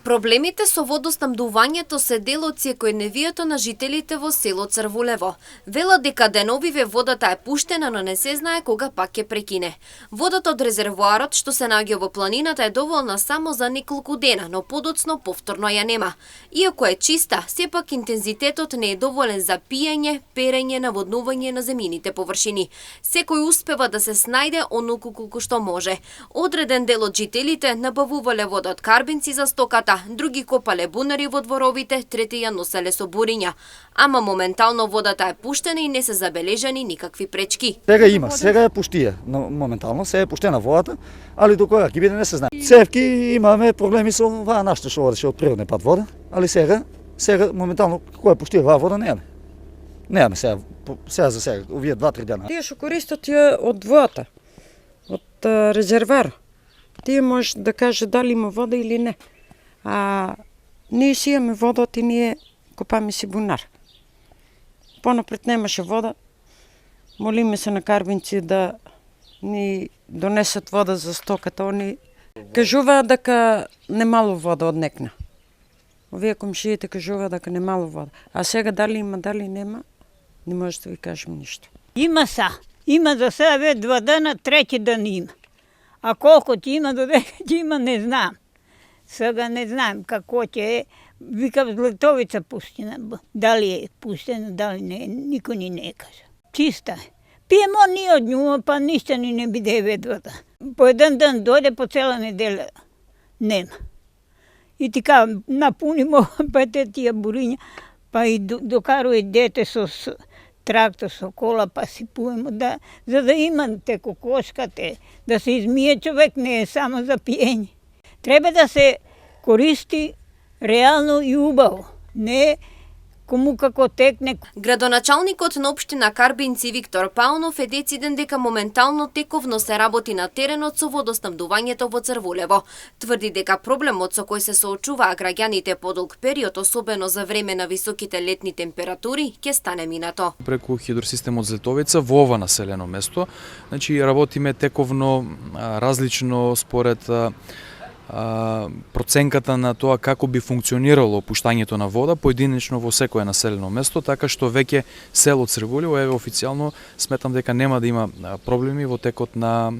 Проблемите со водоснабдувањето се дел од секојдневието на жителите во село Црвулево. Велат дека деновиве водата е пуштена, но не се знае кога пак ќе прекине. Водата од резервоарот што се наоѓа во планината е доволна само за неколку дена, но подоцно повторно ја нема. Иако е чиста, сепак интензитетот не е доволен за пиење, перење, наводнување на земјините површини. Секој успева да се снајде онолку колку што може. Одреден дел од жителите набавувале вода од карбинци за стоката, други копале бунари во дворовите, трети ја носеле со буриња. Ама моментално водата е пуштена и не се забележани никакви пречки. Сега е пуштија, но моментално се е пуштена водата, али до кога ќе биде не се знае. Севки имаме проблеми со оваа нашата што одеше од природен пат вода, али сега моментално која пуштија оваа вода немаме. Немаме сега за сега, овие 2-3 дена. Тие што користат ја од водата, од резервар. Тие може да каже дали има вода или не. А ние си имаме вода и ние копаме си бунар. Понапред немаше вода. Молиме се на карбинци да ни донесат вода за стоката. Они кажуваат дека немало вода однекна. Овие комшиите кажуваат дека немало вода. А сега дали има, дали нема, не може да ви кажем ништо. Има са. Има за сега ве 2 дена, трети ден има. А колко ти има, додека ти има, не знам. Сега не знам какво ќе е. Викам Златовица пустина. Дали е пустена, дали не е, никой ни не каже. Чиста е. Пиемо ние од нјума, па ништо ни не биде ведвата. По еден ден дојде, по цела неделя нема. И така напунимо пете тия буриња, па и докаруе дете со трактор, со кола, па си пуемо, за да има те кокошкате, да се измие човек, не е само за пиење. Треба да се користи реално и убаво, не кому како текне. Градоначалникот на општина Карбинци Виктор Паунов е дециден дека моментално тековно се работи на теренот со водоснабдувањето во Црвулево. Тврди дека проблемот со кој се соочуваа граѓаните по долг период, особено за време на високите летни температури, ќе стане минато. Преку хидросистемот Златовица во ова населено место, значи работиме тековно различно според проценката на тоа како би функционирало пуштањето на вода поединечно во секое населено место, така што веќе село Црвулево еве официјално сметам дека нема да има проблеми во текот на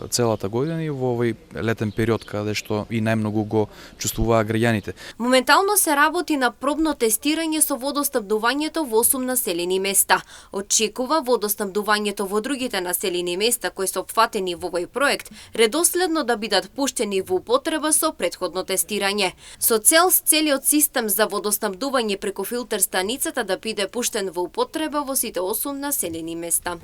целата година и во овој летен период каде што и најмногу го чувствуваа граѓаните. Моментално се работи на пробно тестирање со водоснабдувањето во 8 населени места. Очекува водоснабдувањето во другите населени места кои се опфатени во овој проект редоследно да бидат пуштени во употреба со претходно тестирање. Со цел целиот систем за водоснабдување преку филтер станицата да биде пуштен во употреба во сите 8 населени места.